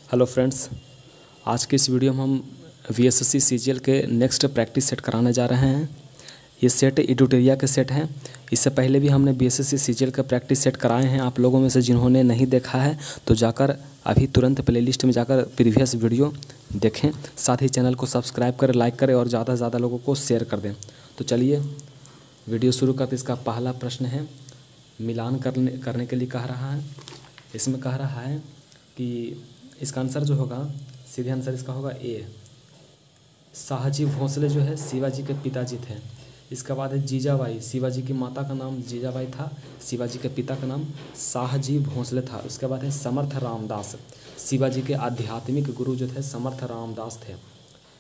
Hello friends, आज के इस वीडियो में हम वीएसएससी सीजीएल के नेक्स्ट प्रैक्टिस सेट कराने जा रहे हैं। ये सेट एडिटोरिया के सेट हैं। इससे पहले भी हमने बीएसएससी सीजीएल का प्रैक्टिस सेट कराए हैं। आप लोगों में से जिन्होंने नहीं देखा है तो जाकर अभी तुरंत प्लेलिस्ट में जाकर प्रीवियस वीडियो देखें। साथ ही चैनल को सब्सक्राइब करें, लाइक करें और ज़्यादा से ज़्यादा लोगों को शेयर कर दें। तो चलिए वीडियो शुरू करते। इसका पहला प्रश्न है, मिलान करने के लिए कह रहा है। इसमें कह रहा है कि इसका आंसर जो होगा, सीधे आंसर इसका होगा ए। शाहजी भोंसले जो है शिवाजी के पिताजी थे। इसके बाद है जीजाबाई, शिवाजी की माता का नाम जीजाबाई था, शिवाजी के पिता का नाम शाहजी भोंसले था। उसके बाद है समर्थ रामदास, शिवाजी के आध्यात्मिक गुरु जो थे समर्थ रामदास थे।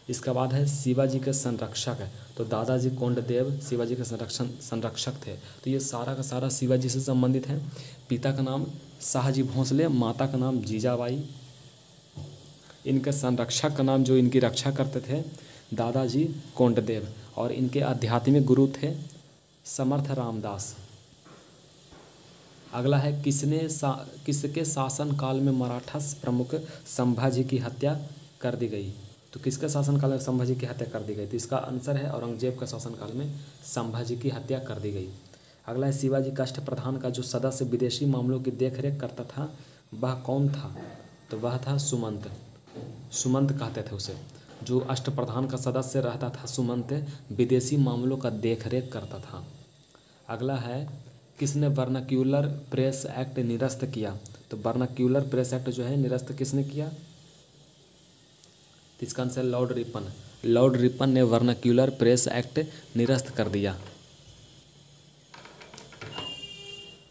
इसके बाद है शिवाजी के संरक्षक है, तो दादाजी कोंडदेव शिवाजी के संरक्षक थे। तो ये सारा का सारा शिवाजी से संबंधित है। पिता का नाम शाहजी भोंसले, माता का नाम जीजाबाई, इनके संरक्षक का नाम जो इनकी रक्षा करते थे दादाजी कोंडदेव, और इनके आध्यात्मिक गुरु थे समर्थ रामदास। अगला है, किसके शासनकाल में मराठा प्रमुख संभाजी की हत्या कर दी गई। तो किसके शासनकाल में संभाजी की हत्या कर दी गई? तो इसका आंसर है औरंगजेब के शासनकाल में संभाजी की हत्या कर दी गई। अगला है, शिवाजी का अष्टप्रधान का जो सदस्य विदेशी मामलों की देखरेख करता था वह कौन था? तो वह था सुमंत। सुमंत कहते थे उसे। जो अष्टप्रधान का सदस्य रहता था सुमंत, विदेशी मामलों का देखरेख करता था। अगला है, किसने वर्नाक्यूलर प्रेस एक्ट निरस्त किया? तो वर्नाक्यूलर प्रेस एक्ट जो है निरस्त किसने किया? तो इसका answer Lord Ripon. Lord Ripon ने वर्नाक्यूलर प्रेस एक्ट निरस्त कर दिया।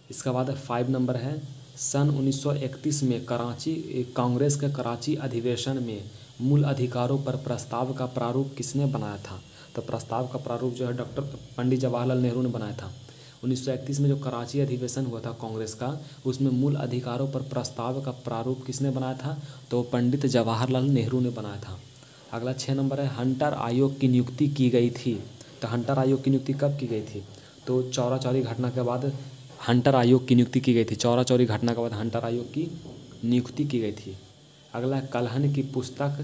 इसका बाद 5 नंबर है, सन 1931 में कांग्रेस के कराची अधिवेशन में मूल अधिकारों पर प्रस्ताव का प्रारूप किसने बनाया था? तो प्रस्ताव का प्रारूप जो है डॉक्टर पंडित जवाहरलाल नेहरू ने बनाया था। 1931 में जो कराची अधिवेशन हुआ था कांग्रेस का, उसमें मूल अधिकारों पर प्रस्ताव का प्रारूप किसने बनाया था? तो पंडित जवाहरलाल नेहरू ने बनाया था। अगला 6 नंबर है, हंटर आयोग की नियुक्ति की गई थी। तो हंटर आयोग की नियुक्ति कब की गई थी? तो चौरा चौरी घटना के बाद हंटर आयोग की नियुक्ति की गई थी। चौरा चौरी घटना के बाद हंटर आयोग की नियुक्ति की गई थी। अगला, कलहन की पुस्तक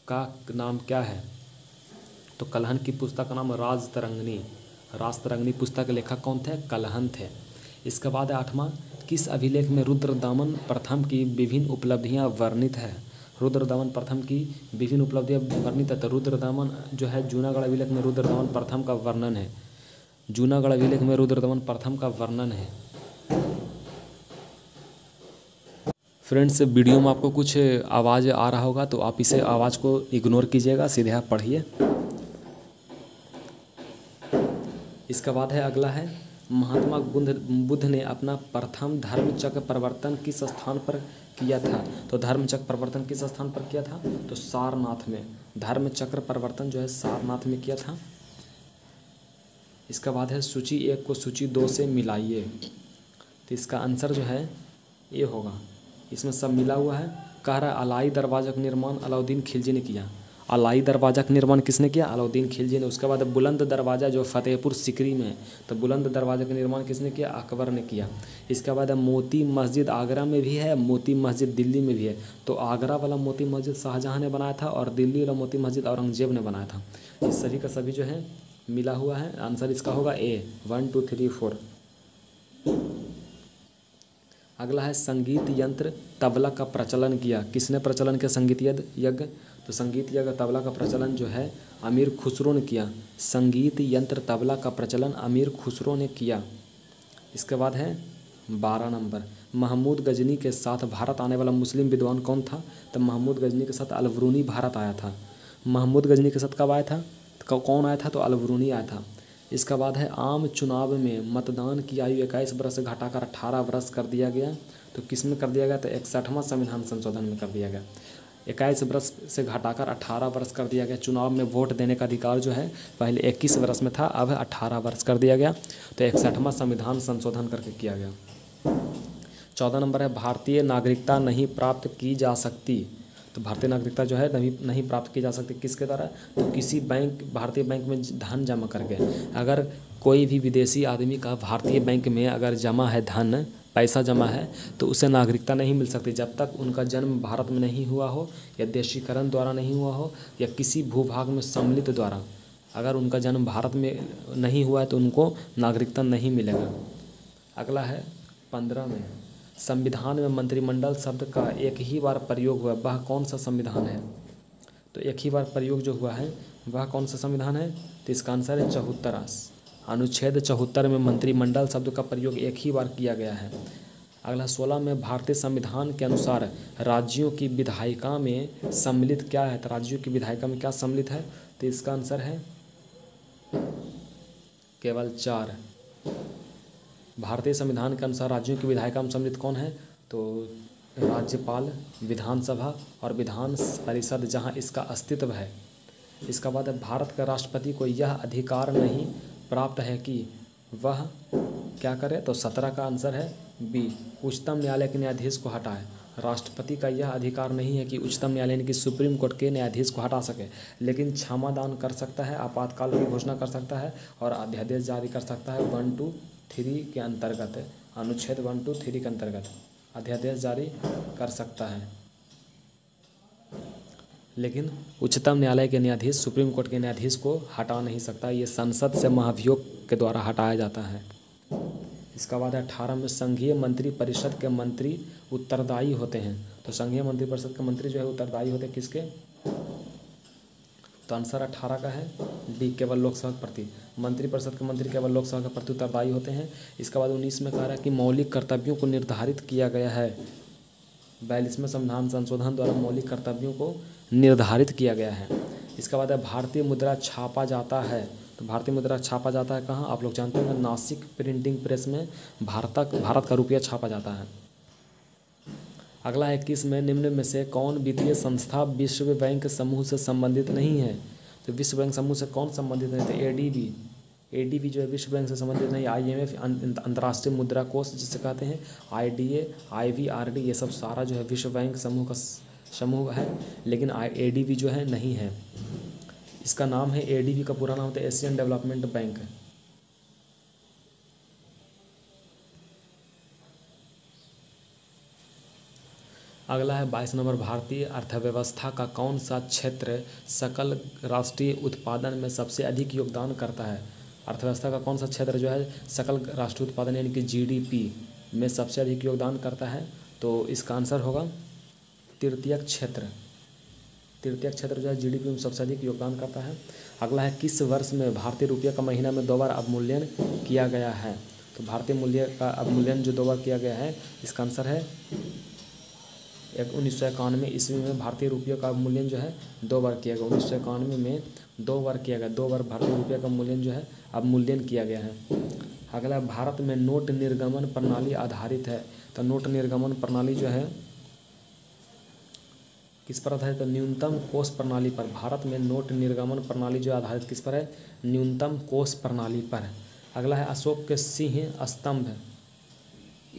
का नाम क्या है? तो कलहन की पुस्तक का नाम राजतरंगिणी। राजतरंगिणी पुस्तक के लेखक कौन थे? कलहन थे। इसके बाद 8वां, किस अभिलेख में रुद्रदमन प्रथम की विभिन्न उपलब्धियां वर्णित है? रुद्रदमन प्रथम की विभिन्न उपलब्धियां वर्णित है। तो रुद्रदमन जो है जूनागढ़ अभिलेख में रुद्रदमन प्रथम का वर्णन है। जूनागढ़ अभिलेख में रुद्रदमन प्रथम का वर्णन है। फ्रेंड्स, वीडियो में आपको कुछ आवाज़ आ रहा होगा तो आप इसे आवाज़ को इग्नोर कीजिएगा, सीधे आप पढ़िए। इसका बाद है, अगला है, महात्मा बुद्ध ने अपना प्रथम धर्मचक्र परिवर्तन किस स्थान पर किया था? तो धर्मचक्र परिवर्तन किस स्थान पर किया था? तो सारनाथ में। धर्मचक्र परिवर्तन जो है सारनाथ में किया था। इसका बाद है, सूची 1 को सूची 2 से मिलाइए। तो इसका आंसर जो है ये होगा। इसमें सब मिला हुआ है। कह रहा है, अलाई दरवाज़ा का निर्माण अलाउद्दीन खिलजी ने किया। अलाई दरवाज़ा का निर्माण किसने किया? अलाउद्दीन खिलजी ने। उसके बाद बुलंद दरवाज़ा जो फतेहपुर सिकरी में, तो बुलंद दरवाज़ा का निर्माण किसने किया? अकबर ने किया। इसके बाद मोती मस्जिद आगरा में भी है, मोती मस्जिद दिल्ली में भी है। तो आगरा वाला मोती मस्जिद शाहजहाँ ने बनाया था और दिल्ली वाला मोती मस्जिद औरंगजेब ने बनाया था। इस सभी का सभी जो है मिला हुआ है। आंसर इसका होगा ए, 1 2 3 4। अगला है, संगीत यंत्र तबला का प्रचलन किया। किसने प्रचलन किया संगीत यज्ञ? तो संगीत यज्ञ तबला का प्रचलन जो है अमीर खुसरो ने किया। संगीत यंत्र तबला का प्रचलन अमीर खुसरो ने किया। इसके बाद है 12 नंबर, महमूद गजनी के साथ भारत आने वाला मुस्लिम विद्वान कौन था? तो महमूद गजनी के साथ अलबरूनी भारत आया था। महमूद गजनी के साथ कब आया था? तो कौन आया था? तो अलबरूनी आया था। इसका बाद है, आम चुनाव में मतदान की आयु 21 वर्ष से घटाकर 18 वर्ष कर दिया गया। तो किस में कर दिया गया? तो 61वां संविधान संशोधन में कर दिया गया। 21 वर्ष से घटाकर 18 वर्ष कर दिया गया। चुनाव में वोट देने का अधिकार जो है पहले 21 वर्ष में था, अब 18 वर्ष कर दिया गया। तो 61वां संविधान संशोधन करके किया गया। 14 नंबर है, भारतीय नागरिकता नहीं प्राप्त की जा सकती। तो भारतीय नागरिकता जो है नहीं प्राप्त की जा सकती किसके द्वारा? तो किसी भारतीय बैंक में धन जमा करके। अगर कोई भी विदेशी आदमी का भारतीय बैंक में अगर जमा है धन, पैसा जमा है तो उसे नागरिकता नहीं मिल सकती जब तक उनका जन्म भारत में नहीं हुआ हो, या देशीकरण द्वारा नहीं हुआ हो, या किसी भूभाग में सम्मिलित द्वारा। अगर उनका जन्म भारत में नहीं हुआ है तो उनको नागरिकता नहीं मिलेगा। अगला है 15 में, संविधान में मंत्रिमंडल शब्द का एक ही बार प्रयोग हुआ, वह कौन सा संविधान है? तो एक ही बार प्रयोग जो हुआ है वह कौन सा संविधान है? तो इसका आंसर है 74। अनुच्छेद 74 में मंत्रिमंडल शब्द का प्रयोग एक ही बार किया गया है। अगला 16 में, भारतीय संविधान के अनुसार राज्यों की विधायिका में सम्मिलित क्या है? तो राज्यों की विधायिका में क्या सम्मिलित है? तो इसका आंसर है केवल 4। भारतीय संविधान के अनुसार राज्यों की विधायिका में सम्मिलित कौन है? तो राज्यपाल, विधानसभा और विधान परिषद, जहां इसका अस्तित्व है। इसका बाद है, भारत का राष्ट्रपति को यह अधिकार नहीं प्राप्त है कि वह क्या करे? तो 17 का आंसर है बी, उच्चतम न्यायालय के न्यायाधीश को हटाए। राष्ट्रपति का यह अधिकार नहीं है कि उच्चतम न्यायालय यानी कि सुप्रीम कोर्ट के न्यायाधीश को हटा सके, लेकिन क्षमादान कर सकता है, आपातकाल की घोषणा कर सकता है और अध्यादेश जारी कर सकता है 123 के अंतर्गत, अनुच्छेद 123 के अंतर्गत अध्यादेश जारी कर सकता है। लेकिन उच्चतम न्यायालय के न्यायाधीश सुप्रीम कोर्ट के न्यायाधीश को हटा नहीं सकता, ये संसद से महाभियोग के द्वारा हटाया जाता है। इसका बाद 18 में, संघीय मंत्री परिषद के मंत्री उत्तरदायी होते हैं। तो संघीय मंत्री परिषद के मंत्री जो है उत्तरदायी होते हैं किसके? तो आंसर 18 का है डी, केवल लोकसभा के प्रति। मंत्रिपरिषद के मंत्री केवल लोकसभा के प्रति उत्तरदायी होते हैं। इसके बाद 19 में कह रहा है कि मौलिक कर्तव्यों को निर्धारित किया गया है। 42वें संविधान संशोधन द्वारा मौलिक कर्तव्यों को निर्धारित किया गया है। इसके बाद है, भारतीय मुद्रा छापा जाता है। तो भारतीय मुद्रा छापा जाता है कहाँ? आप लोग जानते हैं, नासिक प्रिंटिंग प्रेस में भारत का रुपया छापा जाता है। अगला 21 में, निम्न में से कौन वित्तीय संस्था विश्व बैंक समूह से संबंधित नहीं है? तो विश्व बैंक समूह से कौन संबंधित नहीं? तो एडीबी जो है विश्व बैंक से संबंधित नहीं। IMF अंतर्राष्ट्रीय मुद्रा कोष जिसे कहते हैं, IDA, IVRD, ये सब सारा जो है विश्व बैंक समूह का समूह है, लेकिन ADB जो है नहीं है। इसका नाम है ADB का पूरा नाम होता है एशियन डेवलपमेंट बैंक। अगला है 22 नंबर, भारतीय अर्थव्यवस्था का कौन सा क्षेत्र सकल राष्ट्रीय उत्पादन में सबसे अधिक योगदान करता है? अर्थव्यवस्था का कौन सा क्षेत्र जो है सकल राष्ट्रीय उत्पादन यानी कि GDP में सबसे अधिक योगदान करता है? तो इसका आंसर होगा तृतीयक क्षेत्र। तृतीयक क्षेत्र जो है GDP में सबसे अधिक योगदान करता है। अगला है, किस वर्ष में भारतीय रुपये का महीना में 2 बार अवमूल्यन किया गया है? तो भारतीय मूल्य का अवमूल्यन जो 2 बार किया गया है, इसका आंसर है 1991 ईस्वी में भारतीय रुपये का अवमूल्यन जो है 2 बार किया गया। 1991 में 2 बार किया गया, 2 बार भारतीय रुपये का मूल्यन जो है अवमूल्यन किया गया है। अगला, भारत में नोट निर्गमन प्रणाली आधारित है। तो नोट निर्गमन प्रणाली जो है किस पर आधारित है? तो न्यूनतम कोष प्रणाली पर। भारत में नोट निर्गमन प्रणाली जो आधारित किस पर है? न्यूनतम कोष प्रणाली पर। अगला है, अशोक के सिंह स्तंभ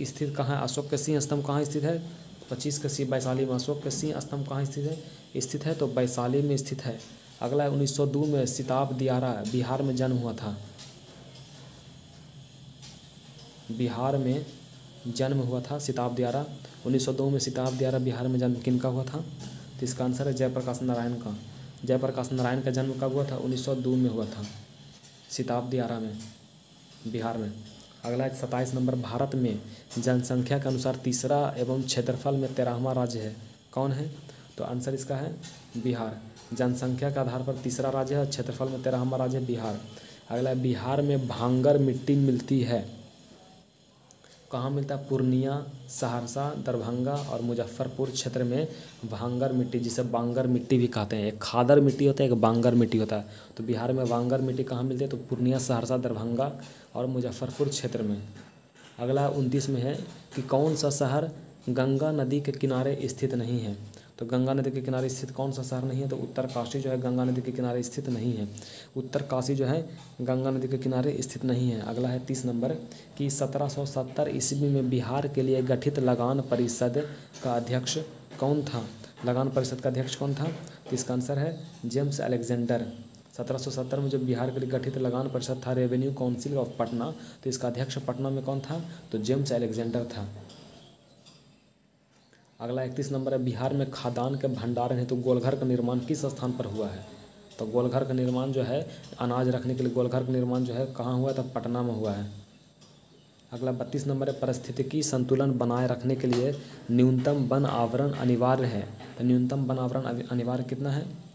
स्थित कहाँ है? अशोक के सिंह स्तंभ कहाँ स्थित है? 25 के सी वैशाली में। अशोक के सिंह स्तंभ कहाँ स्थित है? तो वैशाली में स्थित है। अगला है, 1902 में सिताब दियारा बिहार में जन्म हुआ था। बिहार में जन्म हुआ था सिताब दियारा। 1902 में सिताब दियारा बिहार में जन्म किनका हुआ था? तो इसका आंसर है जयप्रकाश नारायण का। जयप्रकाश नारायण का जन्म कब हुआ था? 1902 में हुआ था सिताब दियारा में, बिहार में। अगला 27 नंबर, भारत में जनसंख्या के अनुसार तीसरा एवं क्षेत्रफल में 13वां राज्य है, कौन है? तो आंसर इसका है बिहार। जनसंख्या के आधार पर तीसरा राज्य है, क्षेत्रफल में 13वां राज्य है बिहार। अगला, बिहार में भांगर मिट्टी मिलती है, कहाँ मिलता है? पूर्णिया, सहरसा, दरभंगा और मुजफ्फरपुर क्षेत्र में भांगर मिट्टी, जिसे बांगर मिट्टी भी कहते हैं। एक खादर मिट्टी होता है, एक बांगर मिट्टी होता है। तो बिहार में बांगर मिट्टी कहाँ मिलती है? तो पूर्णिया, सहरसा, दरभंगा और मुजफ्फरपुर क्षेत्र में। अगला 29 में है कि कौन सा शहर गंगा नदी के किनारे स्थित नहीं है? तो गंगा नदी के किनारे स्थित कौन सा शहर नहीं है? तो उत्तरकाशी जो है गंगा नदी के किनारे स्थित नहीं है। उत्तरकाशी जो है गंगा नदी के किनारे स्थित नहीं है। अगला है 30 नंबर कि 1770 ईस्वी में बिहार के लिए गठित लगान परिषद का अध्यक्ष कौन था? लगान परिषद का अध्यक्ष कौन था? तो इसका आंसर है जेम्स अलेक्जेंडर। 1770 में जो बिहार के लिए गठित लगान परिषद था रेवेन्यू काउंसिल ऑफ पटना, तो इसका अध्यक्ष पटना में कौन था? तो जेम्स अलेक्जेंडर था। अगला 31 नंबर है, बिहार में खाद्यान्न के भंडारण हेतु गोलघर का निर्माण किस स्थान पर हुआ है? तो गोलघर का निर्माण जो है अनाज रखने के लिए गोलघर का निर्माण जो है कहाँ हुआ? तो पटना में हुआ है। अगला 32 नंबर है, पारिस्थितिकी संतुलन बनाए रखने के लिए न्यूनतम वन आवरण अनिवार्य है। तो न्यूनतम वन आवरण अनिवार्य कितना है?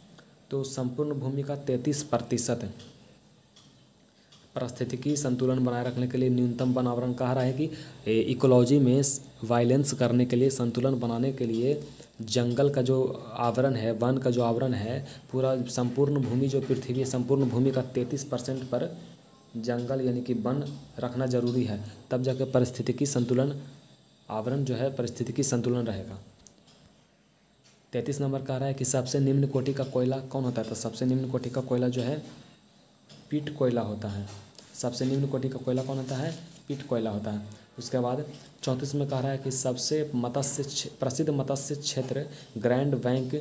तो संपूर्ण भूमि का 33% है। पारिस्थितिकी संतुलन बनाए रखने के लिए न्यूनतम वन आवरण कह रहा है कि इकोलॉजी में वायलेंस करने के लिए, संतुलन बनाने के लिए जंगल का जो आवरण है, वन का जो आवरण है, पूरा संपूर्ण भूमि जो पृथ्वी है, संपूर्ण भूमि का 33% पर जंगल यानी कि वन रखना जरूरी है, तब जाकर पारिस्थितिकी संतुलन आवरण जो है पारिस्थितिकी संतुलन रहेगा। 33 नंबर कह रहा है कि सबसे निम्न कोटि का कोयला कौन होता है? तो सबसे निम्न कोटि का कोयला जो है पीट कोयला होता है। सबसे निम्न कोटि का कोयला कौन होता है? पीट कोयला होता है। उसके बाद 34 में कह रहा है कि सबसे प्रसिद्ध मत्स्य क्षेत्र ग्रैंड बैंक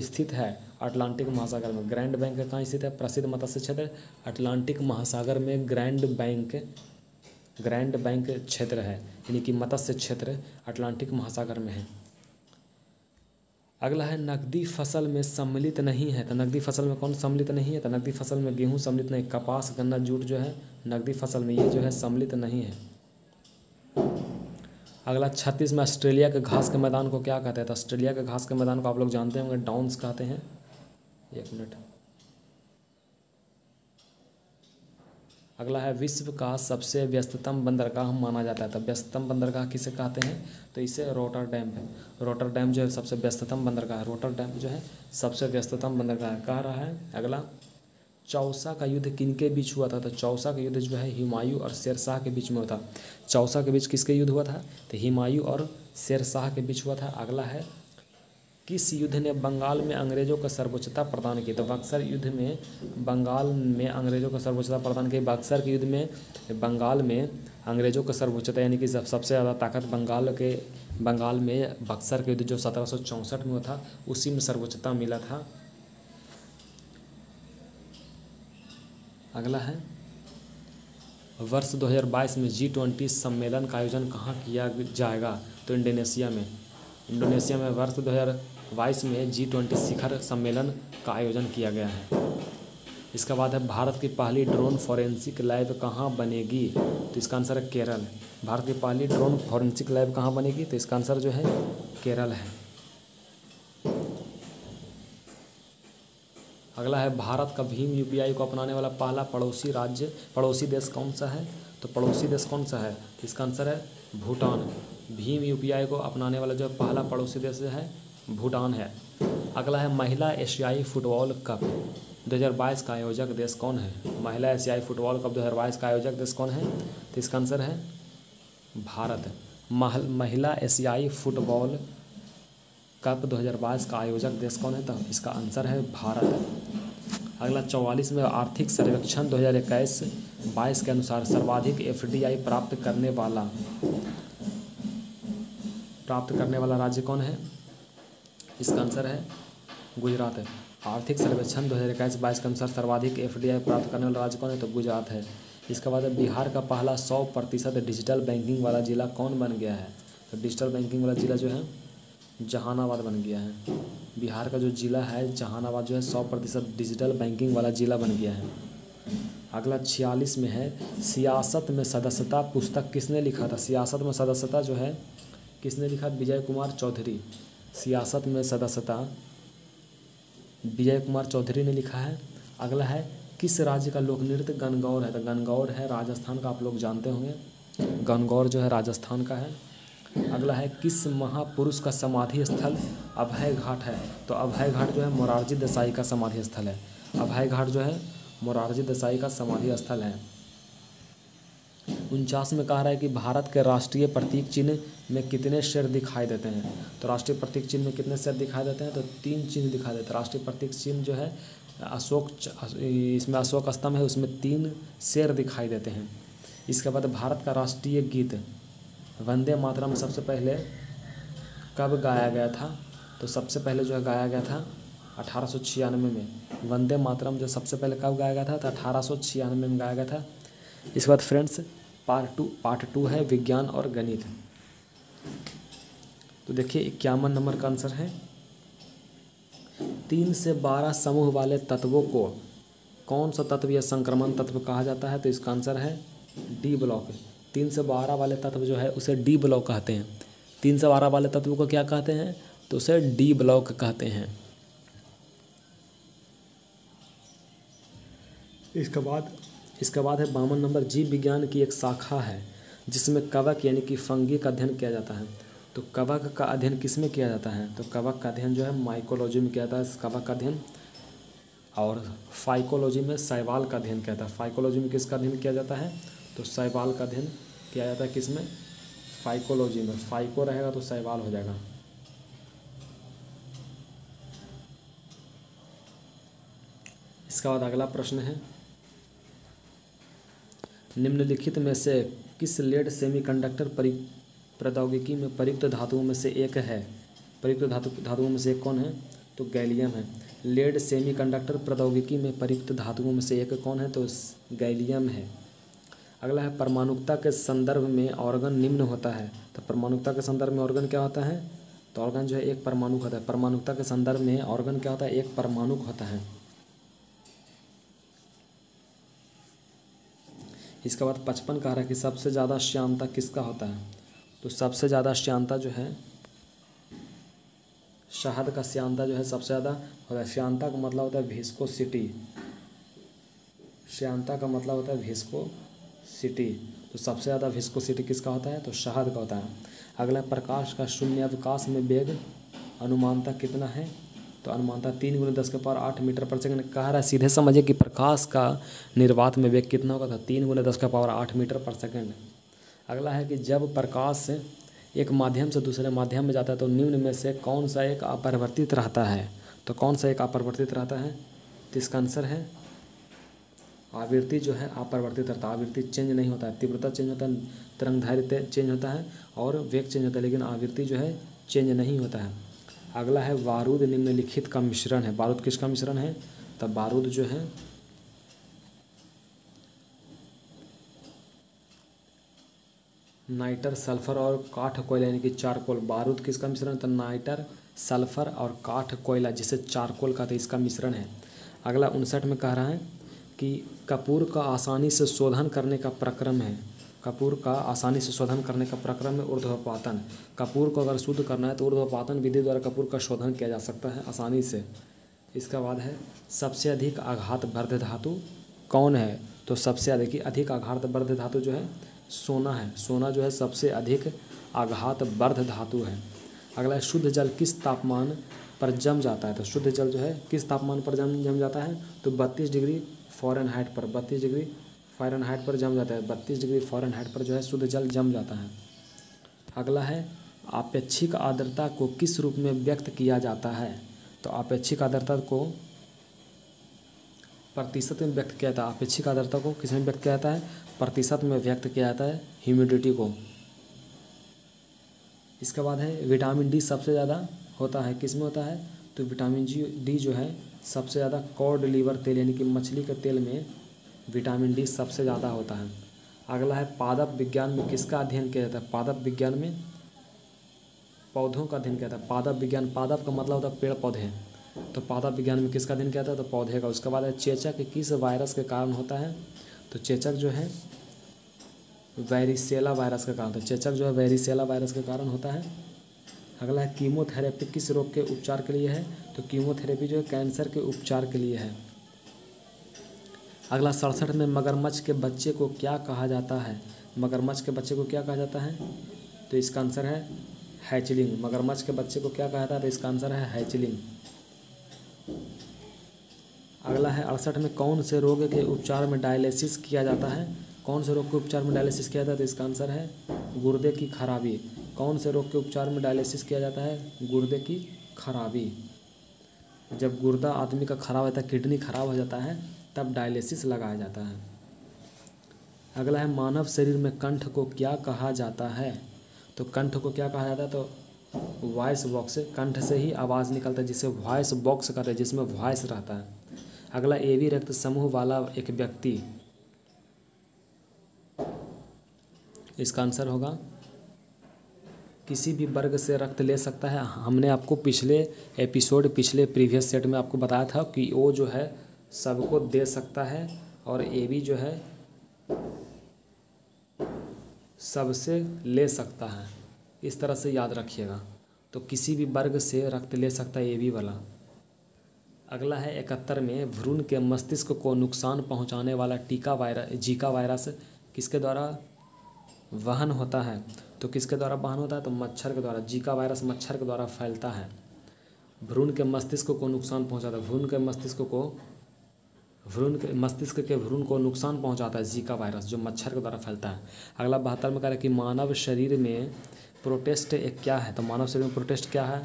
स्थित है अटलांटिक महासागर में। ग्रैंड बैंक कहाँ स्थित है? प्रसिद्ध मत्स्य क्षेत्र अटलांटिक महासागर में ग्रैंड बैंक क्षेत्र है, यानी कि मत्स्य क्षेत्र अटलांटिक महासागर में है। अगला है नकदी फसल में सम्मिलित नहीं है। तो नकदी फसल में कौन सम्मिलित नहीं है? तो नकदी फसल में गेहूं सम्मिलित नहीं, कपास, गन्ना, जूट जो है नकदी फसल में ये जो है सम्मिलित नहीं है। अगला 36 में ऑस्ट्रेलिया के घास के मैदान को क्या कहते हैं? तो ऑस्ट्रेलिया के घास के मैदान को आप लोग जानते होंगे डाउन्स कहते हैं। एक मिनट। अगला है विश्व का सबसे व्यस्ततम बंदरगाह माना जाता है। तो व्यस्ततम बंदरगाह किसे कहते हैं? तो इसे रोटरडैम है। रोटरडैम जो है सबसे व्यस्ततम बंदरगाह है। रोटरडैम जो है सबसे व्यस्ततम बंदरगाह कह रहा है। अगला चौसा का युद्ध किनके बीच हुआ था? तो चौसा का युद्ध जो है हुमायूं और शेरशाह के बीच में हुआ था। चौसा के बीच किसके युद्ध हुआ था? तो हुमायूं और शेरशाह के बीच हुआ था। अगला है किस युद्ध ने बंगाल में अंग्रेजों को सर्वोच्चता प्रदान की? तो बक्सर युद्ध में बंगाल में अंग्रेजों को सर्वोच्चता प्रदान की। बक्सर के युद्ध में बंगाल में अंग्रेजों को सर्वोच्चता यानी कि सबसे ज़्यादा ताकत बंगाल में बक्सर के युद्ध जो 1764 में हुआ था उसी में सर्वोच्चता मिला था। अगला है वर्ष 2022 में G20 सम्मेलन का आयोजन कहाँ किया जाएगा? तो इंडोनेशिया में। इंडोनेशिया में वर्ष 2022 में G20 शिखर सम्मेलन का आयोजन किया गया है। इसके बाद है भारत की पहली ड्रोन फॉरेंसिक लैब कहाँ बनेगी? तो इसका आंसर है केरल। भारत की पहली ड्रोन फॉरेंसिक लैब कहाँ बनेगी? तो इसका आंसर जो है केरल है। अगला है भारत का भीम UPI को अपनाने वाला पहला पड़ोसी देश कौन सा है? तो पड़ोसी देश कौन सा है? इसका आंसर है भूटान। भीम UPI को अपनाने वाला जो पहला पड़ोसी देश है भूटान है। अगला है महिला एशियाई फुटबॉल कप 2022 का आयोजक देश कौन है? महिला एशियाई फुटबॉल कप 2022 का आयोजक देश कौन है? तो इसका आंसर है भारत। महिला एशियाई फुटबॉल कप 2022 का आयोजक देश कौन है? तो इसका आंसर है भारत। अगला 44 में आर्थिक सर्वेक्षण 2021-22 के अनुसार सर्वाधिक FDI प्राप्त करने वाला राज्य कौन है? इसका आंसर है गुजरात है। आर्थिक सर्वेक्षण 2021-22 के अनुसार सर्वाधिक FDI प्राप्त करने वाला राज्य कौन है? तो गुजरात है। इसके बाद बिहार का पहला 100% डिजिटल बैंकिंग वाला ज़िला कौन बन गया है? तो डिजिटल बैंकिंग वाला ज़िला जो है जहानाबाद बन गया है। बिहार का जो ज़िला है जहानाबाद जो है 100% डिजिटल बैंकिंग वाला ज़िला बन गया है। अगला 46 में है सियासत में सदस्यता पुस्तक किसने लिखा था? सियासत में सदस्यता जो है किसने लिखा? विजय कुमार चौधरी। सियासत में सदस्यता विजय कुमार चौधरी ने लिखा है। अगला है किस राज्य का लोक नृत्य गणगौर है? तो गणगौर है राजस्थान का, आप लोग जानते होंगे। गणगौर जो है राजस्थान का है। अगला है किस महापुरुष का समाधि स्थल अभय घाट है? तो अभय घाट जो है मोरारजी देसाई का समाधि स्थल है। अभय घाट जो है मोरारजी देसाई का समाधि स्थल है। 49 में कह रहा है कि भारत के राष्ट्रीय प्रतीक चिन्ह में कितने शेर दिखाई देते हैं? तो राष्ट्रीय प्रतीक चिन्ह में कितने शेर दिखाई देते हैं? तो 3 चिन्ह दिखाई देते हैं। राष्ट्रीय प्रतीक चिन्ह जो है इसमें अशोक स्तंभ है, उसमें 3 शेर दिखाई देते हैं। इसके बाद भारत का राष्ट्रीय गीत वंदे मातरम सबसे पहले कब गाया गया था? तो सबसे पहले जो है गाया गया था 1896 में। वंदे मातरम जो सबसे पहले कब गाया गया था तो 1896 में गाया गया था। इसके बाद फ्रेंड्स पार्ट टू है विज्ञान और गणित। तो देखिए 51 नंबर का आंसर है 3 से 12 समूह वाले तत्वों को कौन सा तत्व या संक्रमण तत्व कहा जाता है? तो इसका आंसर है डी ब्लॉक। 3 से 12 वाले तत्व जो है उसे डी ब्लॉक कहते हैं। 3 से 12 वाले तत्व को क्या कहते हैं? तो उसे डी ब्लॉक कहते हैं। इसके बाद है 52 नंबर, जीव विज्ञान की एक शाखा है जिसमें कवक यानी कि फंगी का अध्ययन किया जाता है। तो कवक का अध्ययन किस में किया जाता है? तो कवक का अध्ययन जो है माइकोलॉजी में किया जाता है कवक का अध्ययन, और फाइकोलॉजी में शैवाल का अध्ययन किया जाता है। फाइकोलॉजी में किसका अध्ययन किया जाता है? तो शैवाल का अध्ययन किया जाता है। किस में? फाइकोलॉजी में। फाइको रहेगा तो शैवाल हो जाएगा। इसका बाद अगला प्रश्न है, निम्नलिखित में से किस लेड सेमीकंडक्टर प्रौद्योगिकी में प्रयुक्त धातुओं में से एक है? प्रयुक्त धातुओं में से एक कौन है? तो गैलियम है। लेड सेमीकंडक्टर प्रौद्योगिकी में प्रयुक्त धातुओं में से एक कौन है? तो गैलियम है। अगला है, परमाणुकता के संदर्भ में ऑर्गन निम्न होता है। तो परमाणुकता के संदर्भ में ऑर्गन क्या होता है? तो ऑर्गन जो है एक परमाणु होता है। परमाणुकता के संदर्भ में ऑर्गन क्या होता है? एक परमाणु होता है। इसके बाद 55 कह रहा है कि सबसे ज़्यादा श्यानता किसका होता है? तो सबसे ज़्यादा श्यानता जो है शहद का श्यानता जो है सबसे ज़्यादा होता है। श्यानता का मतलब होता है विस्कोसिटी। श्यानता का मतलब होता है विस्कोसिटी। तो सबसे ज़्यादा विस्कोसिटी किसका होता है? तो शहद का होता है। अगला, प्रकाश का शून्यावकाश में वेग अनुमानतः कितना है? तो अनुमानतः 3 × 10⁸ मीटर पर सेकंड कह रहा है। सीधे समझिए कि प्रकाश का निर्वात में वेग कितना होगा? तो 3 × 10⁸ मीटर पर सेकंड। अगला है कि जब प्रकाश एक माध्यम से दूसरे माध्यम में जाता है तो निम्न में से कौन सा एक अपरिवर्तित रहता है? तो कौन सा एक अपरिवर्तित रहता है? तो इसका आंसर है आवृत्ति जो है अपरिवर्तित रहता है। आवृत्ति चेंज नहीं होता है। तीव्रता चेंज होता है, तरंगदैर्घ्य चेंज होता है और वेग चेंज होता है, लेकिन आवृत्ति जो है चेंज नहीं होता है। अगला है, बारूद निम्नलिखित का मिश्रण है। बारूद किसका मिश्रण है? तब बारूद जो है नाइटर, सल्फर और काठ कोयला यानी कि चारकोल। बारूद किसका मिश्रण? तो नाइटर, सल्फर और काठ कोयला जिसे चारकोल कहते हैं, इसका मिश्रण है। अगला 59 में कह रहा है कि कपूर का आसानी से शोधन करने का प्रक्रम है। कपूर का आसानी से शोधन करने का प्रक्रम है ऊर्ध्वपातन। कपूर को अगर शुद्ध करना है तो ऊर्ध्वपातन विधि द्वारा कपूर का शोधन किया जा सकता है आसानी से। इसका बाद है, सबसे अधिक आघातवर्ध धातु कौन है? तो सबसे अधिक आघातवर्ध धातु जो है सोना है। सोना जो है सबसे अधिक आघातवर्ध धातु है। अगला है, शुद्ध जल किस तापमान पर जम जाता है? तो शुद्ध जल जो है किस तापमान पर जम जाता है? तो 32 डिग्री फ़ारेनहाइट पर। 32 डिग्री फ़ारेनहाइट पर जम जाता है। 32 डिग्री फ़ारेनहाइट पर जो है शुद्ध जल जम जाता है। अगला है, आपेक्षिक आर्द्रता को किस रूप में व्यक्त किया जाता है? तो आपेक्षिक आर्द्रता को प्रतिशत में व्यक्त किया जाता है। आपेक्षिक आर्द्रता को किस में व्यक्त किया जाता है? प्रतिशत में व्यक्त किया जाता है, ह्यूमिडिटी को। इसके बाद है, विटामिन डी सबसे ज़्यादा होता है किस में होता है? तो विटामिन डी जो है सबसे ज़्यादा कॉड लीवर तेल यानी कि मछली के तेल में विटामिन डी सबसे ज़्यादा होता है। अगला है, पादप विज्ञान में किसका अध्ययन किया जाता है? पादप विज्ञान में पौधों का अध्ययन किया जाता है। पादप विज्ञान, पादप का मतलब होता है पेड़ पौधे। तो पादप विज्ञान में किसका अध्ययन किया जाता है? तो पौधे का। उसके बाद है, चेचक किस वायरस के कारण होता है? तो चेचक जो है वैरिसेला वायरस के कारण। तो चेचक जो है वैरिसेला वायरस के कारण होता है। अगला है, कीमोथेरेपी किस रोग के उपचार के लिए है? तो कीमोथेरेपी जो है कैंसर के उपचार के लिए है। अगला 67 में, मगरमच्छ के बच्चे को क्या कहा जाता है? मगरमच्छ के बच्चे को क्या कहा जाता है? तो इसका आंसर है हैचलिंग। मगरमच्छ के बच्चे को क्या कहा जाता है? तो इसका आंसर है हैचलिंग। अगला है 68 में, कौन से रोग के उपचार में डायलिसिस किया जाता है? कौन से रोग के उपचार में डायलिसिस किया जाता है? तो इसका आंसर है गुर्दे की खराबी। कौन से रोग के उपचार में डायलिसिस किया जाता है? गुर्दे की खराबी। जब गुर्दा आदमी का खराब होता है, किडनी खराब हो जाता है, तब डायलिसिस लगाया जाता है। अगला है, मानव शरीर में कंठ को क्या कहा जाता है? तो कंठ को क्या कहा जाता है? तो वॉइस बॉक्स, कंठ से ही आवाज़ निकलता है जिसे वॉइस बॉक्स कहते हैं, जिसमें वॉइस रहता है। अगला AB रक्त समूह वाला एक व्यक्ति, इसका आंसर होगा किसी भी वर्ग से रक्त ले सकता है। हमने आपको पिछले प्रीवियस सेट में आपको बताया था कि O जो है सबको दे सकता है और AB जो है सबसे ले सकता है। इस तरह से याद रखिएगा। तो किसी भी वर्ग से रक्त ले सकता है AB वाला। अगला है 71 में, भ्रूण के मस्तिष्क को नुकसान पहुंचाने वाला जीका वायरस किसके द्वारा वहन होता है? तो किसके द्वारा वहन होता है? तो मच्छर के द्वारा। जीका वायरस मच्छर के द्वारा फैलता है। भ्रूण के मस्तिष्क को नुकसान पहुंचाता है, भ्रूण के मस्तिष्क के भ्रूण को नुकसान पहुंचाता है जीका वायरस, जो मच्छर के द्वारा फैलता है। अगला 72 में कह रहा है कि मानव शरीर में प्रोटेस्ट एक क्या है? तो मानव शरीर में प्रोटेस्ट क्या है?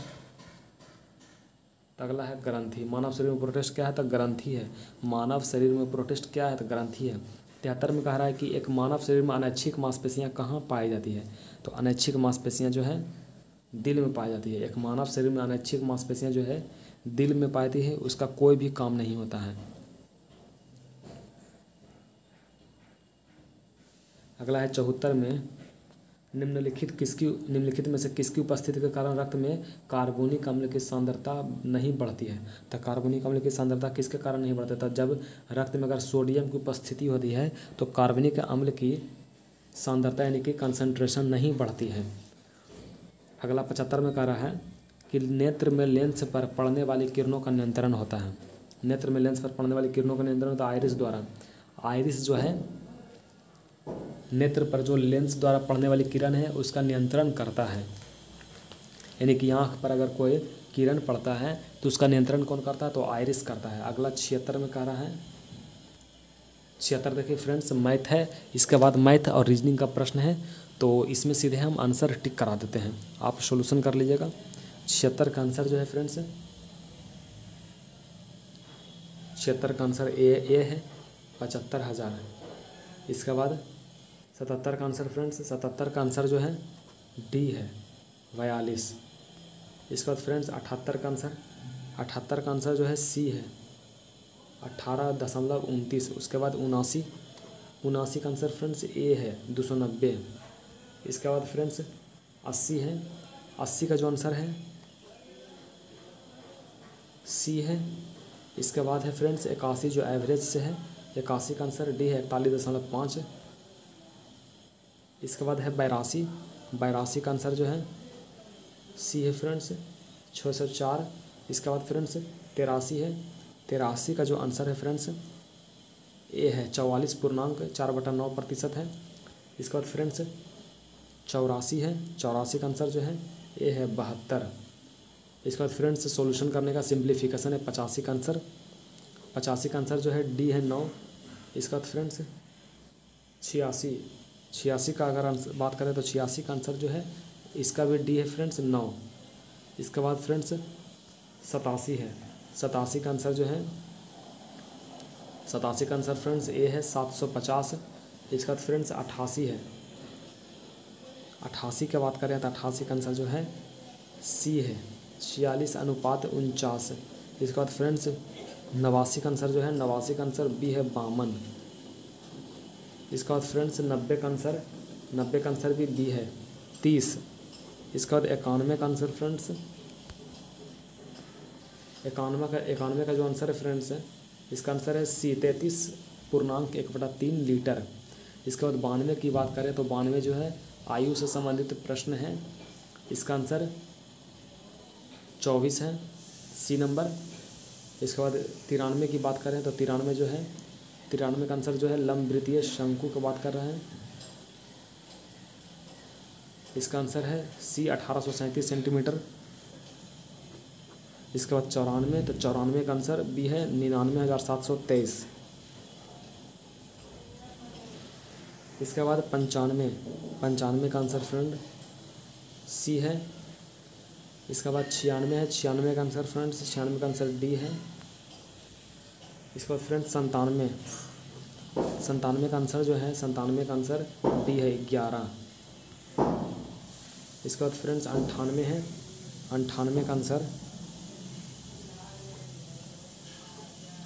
तो अगला है ग्रंथि। मानव शरीर में प्रोटेस्ट क्या है? तो ग्रंथि है। मानव शरीर में प्रोटेस्ट क्या है? तो ग्रंथि है। 73 में कह रहा है कि एक मानव शरीर में अनैच्छिक मांसपेशियां कहाँ पाई जाती है? तो अनैच्छिक मांसपेशियां जो है दिल में पाई जाती है। एक मानव शरीर में अनैच्छिक मांसपेशियां जो है दिल में पाई जाती है, उसका कोई भी काम नहीं होता है। अगला है 74 में, निम्नलिखित में से किसकी उपस्थिति के कारण रक्त में कार्बोनिक अम्ल की सांद्रता नहीं बढ़ती है? तो कार्बोनिक अम्ल की सांद्रता किसके कारण नहीं बढ़ती? तो जब रक्त में अगर सोडियम की उपस्थिति होती है तो कार्बनिक अम्ल की सांद्रता यानी कि कंसंट्रेशन नहीं बढ़ती है। अगला 75 में कह रहा है कि नेत्र में लेंस पर पड़ने वाली किरणों का नियंत्रण होता है। नेत्र में लेंस पर पड़ने वाली किरणों का नियंत्रण होता है आइरिस द्वारा। आइरिस जो है नेत्र पर जो लेंस द्वारा पड़ने वाली किरण है उसका नियंत्रण करता है, यानी कि आँख पर अगर कोई किरण पड़ता है तो उसका नियंत्रण कौन करता है? तो आइरिस करता है। अगला 76 में कह रहा है, 76 देखिए फ्रेंड्स मैथ है, इसके बाद मैथ और रीजनिंग का प्रश्न है, तो इसमें सीधे हम आंसर टिक करा देते हैं, आप सोल्यूशन कर लीजिएगा। 76 का आंसर जो है फ्रेंड्स, 76 का आंसर ए है, 75,000 है। इसके बाद 77 का आंसर फ्रेंड्स, 77 का आंसर जो है डी है, 42। इसके बाद फ्रेंड्स 78 का आंसर, 78 का आंसर जो है सी है, 18.29। उसके बाद 79 का आंसर फ्रेंड्स ए है, 290। इसके बाद फ्रेंड्स 80 है, 80 का जो आंसर है सी है। इसके बाद है फ्रेंड्स 81 जो एवरेज से है, 81 का आंसर डी है, 41.5। इसके बाद है 82 का आंसर जो है सी है फ्रेंड्स, 604। इसके बाद फ्रेंड्स 83 है, 83 का जो आंसर है फ्रेंड्स ए है, 44.4/9% है। इसके बाद फ्रेंड्स 84 है, 84 का आंसर जो है ए है, 72। इसके बाद फ्रेंड्स सॉल्यूशन करने का सिंप्लीफिकेशन है, 85 का आंसर, 85 का आंसर जो है डी है, 9। इसके बाद फ्रेंड्स 86 का अगर आंसर बात करें तो 86 का आंसर जो है इसका भी डी है फ्रेंड्स, 9। इसके बाद फ्रेंड्स 87 है, 87 का आंसर जो है 87 का आंसर फ्रेंड्स ए है, 750। इसके बाद फ्रेंड्स 88 है, 88 की बात करें तो 88 का आंसर जो है सी है, 46:49। इसके बाद फ्रेंड्स 89 का आंसर जो है, 89 का आंसर बी है, 52। इसके बाद फ्रेंड्स 90 का आंसर भी बी है, 30। इसके बाद 91 का आंसर फ्रेंड्स, 91 का जो आंसर है फ्रेंड्स इसका आंसर है सी, 33.1/3 लीटर। इसके बाद 92 की बात करें तो 92 जो है आयु से संबंधित प्रश्न है, इसका आंसर 24 है, सी नंबर। इसके बाद 93 की बात करें तो 93 जो है, 93 का आंसर जो है लंबवृत्तीय शंकु की बात कर रहे हैं, इसका आंसर है सी, 1837 सेंटीमीटर। इसके बाद 94, तो 94 का आंसर बी है, 99,723। इसके बाद 95 का आंसर फ्रेंड सी है। इसके बाद 96 है, 96 का आंसर फ्रेंड्स, 96 का आंसर डी है। इसके बाद फ्रेंड्स 97 का आंसर जो है, 97 का आंसर डी है, 11। इसके बाद फ्रेंड्स 98 है, 98 का आंसर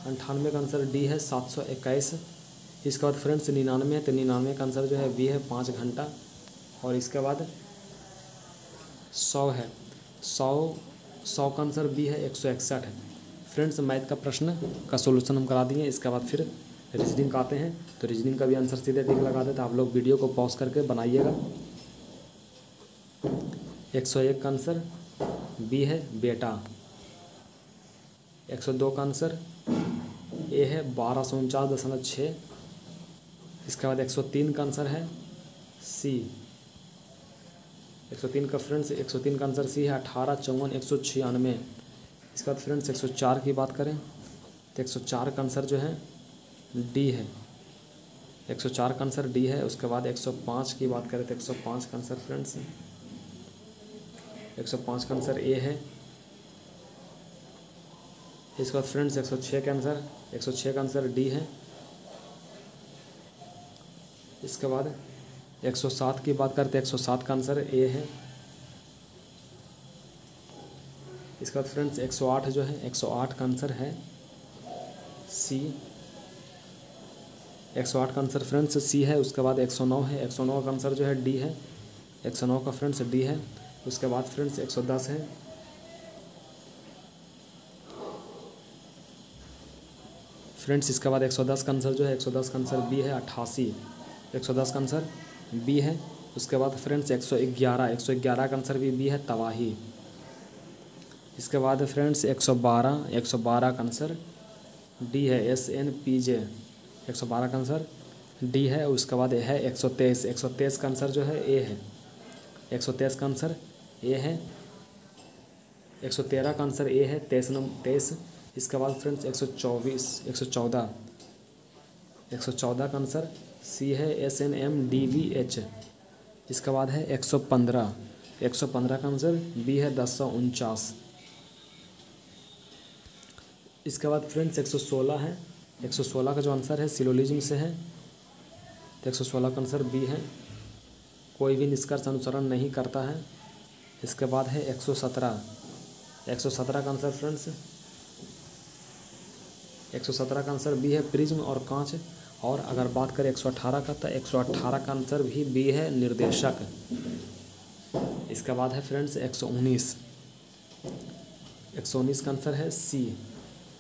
98 का आंसर डी है 721। इसके बाद फ्रेंड्स 99 है, तो 99 का आंसर जो है बी है 5 घंटा। और इसके बाद 100 है, 100 का आंसर बी है 161 है। फ्रेंड्स मैथ का प्रश्न का सोल्यूशन हम करा दिए। इसके बाद फिर रीजनिंग का आते हैं, तो रीजनिंग का भी आंसर सीधे टिक लगा देते। आप लोग वीडियो को पॉज करके बनाइएगा। 101 का आंसर बी है बेटा। 102 का आंसर ए है 1249.6। इसके बाद 103 का आंसर है सी। 103 का फ्रेंड्स 103 का आंसर सी है 1854,196। इसके बाद फ्रेंड्स 104 की बात करें तो 104 का आंसर जो है डी है। 104 का आंसर डी है। उसके बाद 105 की बात करें तो 105 का आंसर फ्रेंड्स 105 का आंसर ए है। इसके बाद फ्रेंड्स 106 का आंसर डी है। इसके बाद 107 की बात करते हैं, 107 का आंसर ए है। इसके बाद फ्रेंड्स 108 जो है 108 का आंसर है सी। 108 का आंसर फ्रेंड्स सी है। उसके बाद 109 है, 109 का आंसर जो है डी है। 109 का फ्रेंड्स डी है। उसके बाद फ्रेंड्स 110 है। फ्रेंड्स इसके बाद 110 का आंसर जो है 110 का आंसर बी है 88। 110 का आंसर बी है। उसके बाद फ्रेंड्स 111 का आंसर भी बी है तबाही। इसके बाद फ्रेंड्स 112 का आंसर डी है SNPJ। 112 का आंसर डी है। उसके बाद है 123 का आंसर जो है ए है। 123 का आंसर ए है। 113 का आंसर ए है 23। इसके बाद फ्रेंड्स 114 का आंसर सी है SNMDVH। इसके बाद है 115 का आंसर बी है 1049। इसके बाद फ्रेंड्स 116 है। 116 का जो आंसर है सिलोजिज्म से है, तो 116 का आंसर बी है। कोई भी निष्कर्ष अनुसरण नहीं करता है। इसके बाद है 117 का आंसर फ्रेंड्स 117 का आंसर बी है प्रिज्म और कांच। और अगर बात करें 118 का, तो 118 का आंसर भी बी है निर्देशक। इसके बाद है फ्रेंड्स 119 का आंसर है सी।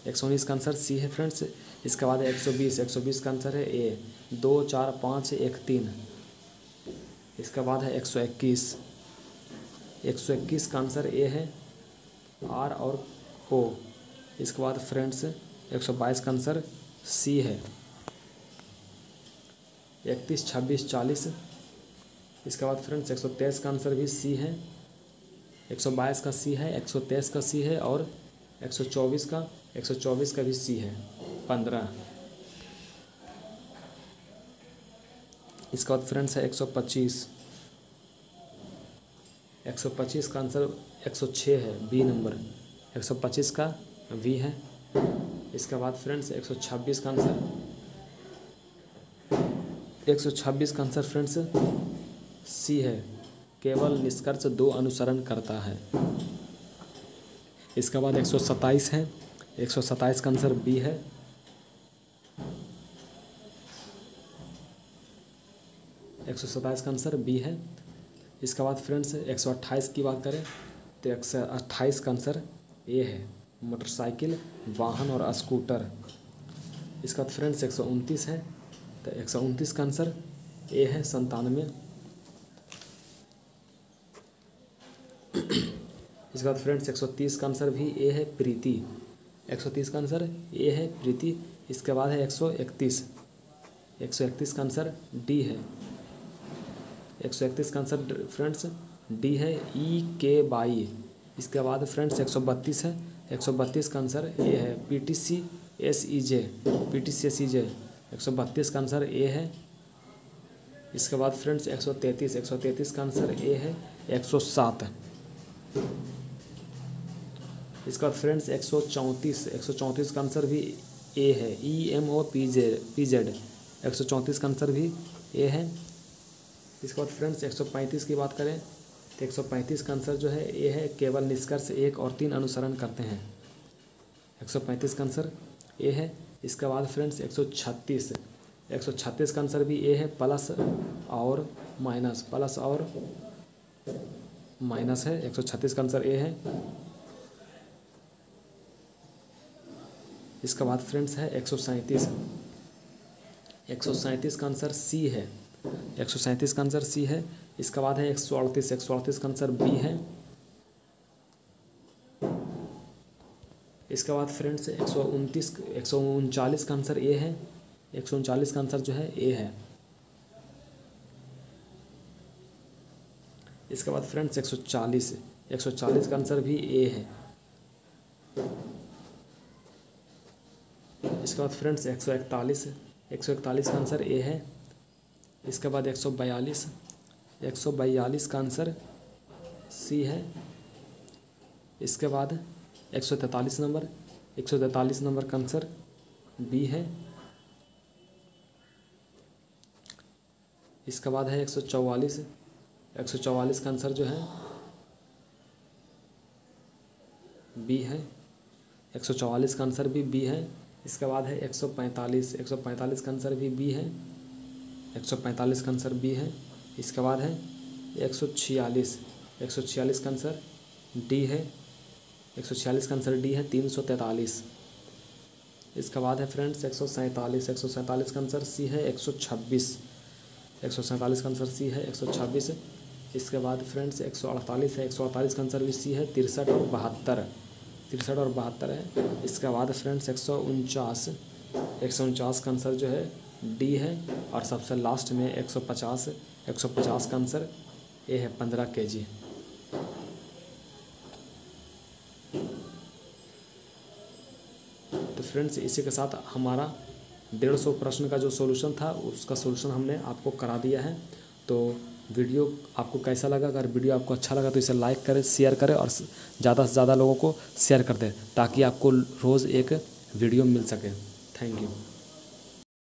119 का आंसर सी है फ्रेंड्स। इसके बाद है 120 का आंसर है ए 2 4 5 1 3। इसके बाद है 121 का आंसर ए है आर और ओ। इसके बाद फ्रेंड्स 122 का आंसर सी है 31 26 40। इसके बाद फ्रेंड्स 123 का आंसर भी सी है। 122 का सी है, 123 का सी है और 124 का भी सी है 15। इसके बाद फ्रेंड्स है 125 का आंसर 106 है बी नंबर। 125 का वी है। इसके बाद फ्रेंड्स 126 का आंसर फ्रेंड्स सी है केवल निष्कर्ष 2 अनुसरण करता है। इसके बाद 127 है। 127 का आंसर बी है। 127 का आंसर बी है। इसके बाद फ्रेंड्स 128 की बात करें तो 128 का आंसर ए है मोटरसाइकिल, वाहन और स्कूटर। इसके बाद फ्रेंड्स 129 है, तो 129 का आंसर ए है 97। इसके बाद फ्रेंड्स 130 का आंसर भी ए है प्रीति। 130 का आंसर ए है प्रीति। इसके बाद है 131 का आंसर डी है। 131 का आंसर फ्रेंड्स डी है EK22। इसके बाद फ्रेंड्स 132 है। 132 का आंसर ए है PTC SEJ। 132 का आंसर ए है। इसके बाद फ्रेंड्स 133 का आंसर ए है 107। इसके बाद फ्रेंड्स 134 का आंसर भी ए है EMOPZ। 134 का आंसर भी ए है। इसके बाद फ्रेंड्स 135 की बात करें तो 135 का आंसर जो है ए है। केवल निष्कर्ष 1 और 3 अनुसरण करते हैं। 135 का आंसर ए है। इसके बाद फ्रेंड्स 136 का आंसर भी ए है। प्लस और माइनस है। 136 का आंसर ए है। इसके बाद फ्रेंड्स है 137 का आंसर सी है। 137 का आंसर सी है। इसके बाद है 138 का आंसर बी है। इसके बाद फ्रेंड्स 139 का आंसर ए है। 139 का आंसर जो है ए है। इसके बाद फ्रेंड्स 140 का आंसर भी ए है। इसके बाद फ्रेंड्स 141 का आंसर ए है। इसके बाद 142 का आंसर सी है। इसके बाद 143 नंबर का आंसर बी है। इसके बाद है 144 का आंसर जो है बी है। 144 का आंसर भी बी है। इसके बाद है 145 का आंसर भी बी है। 145 का आंसर बी है। इसके बाद है 146 का आंसर डी है। 146 का आंसर डी है। 343। इसके बाद है फ्रेंड्स 147 का आंसर सी है। 147 का आंसर सी है। 126। इसके बाद फ्रेंड्स 148 है। 148 का आंसर भी सी है। 63 और 72 है। इसके बाद फ्रेंड्स 149 का आंसर जो है डी है। और सबसे लास्ट में 150 का आंसर ए है। 15 kg। तो फ्रेंड्स इसी के साथ हमारा 150 प्रश्न का जो सॉल्यूशन था उसका सॉल्यूशन हमने आपको करा दिया है। तो वीडियो आपको कैसा लगा? अगर वीडियो आपको अच्छा लगा तो इसे लाइक करें, शेयर करें और ज़्यादा से ज़्यादा लोगों को शेयर कर दें ताकि आपको रोज़ एक वीडियो मिल सके। Thank you.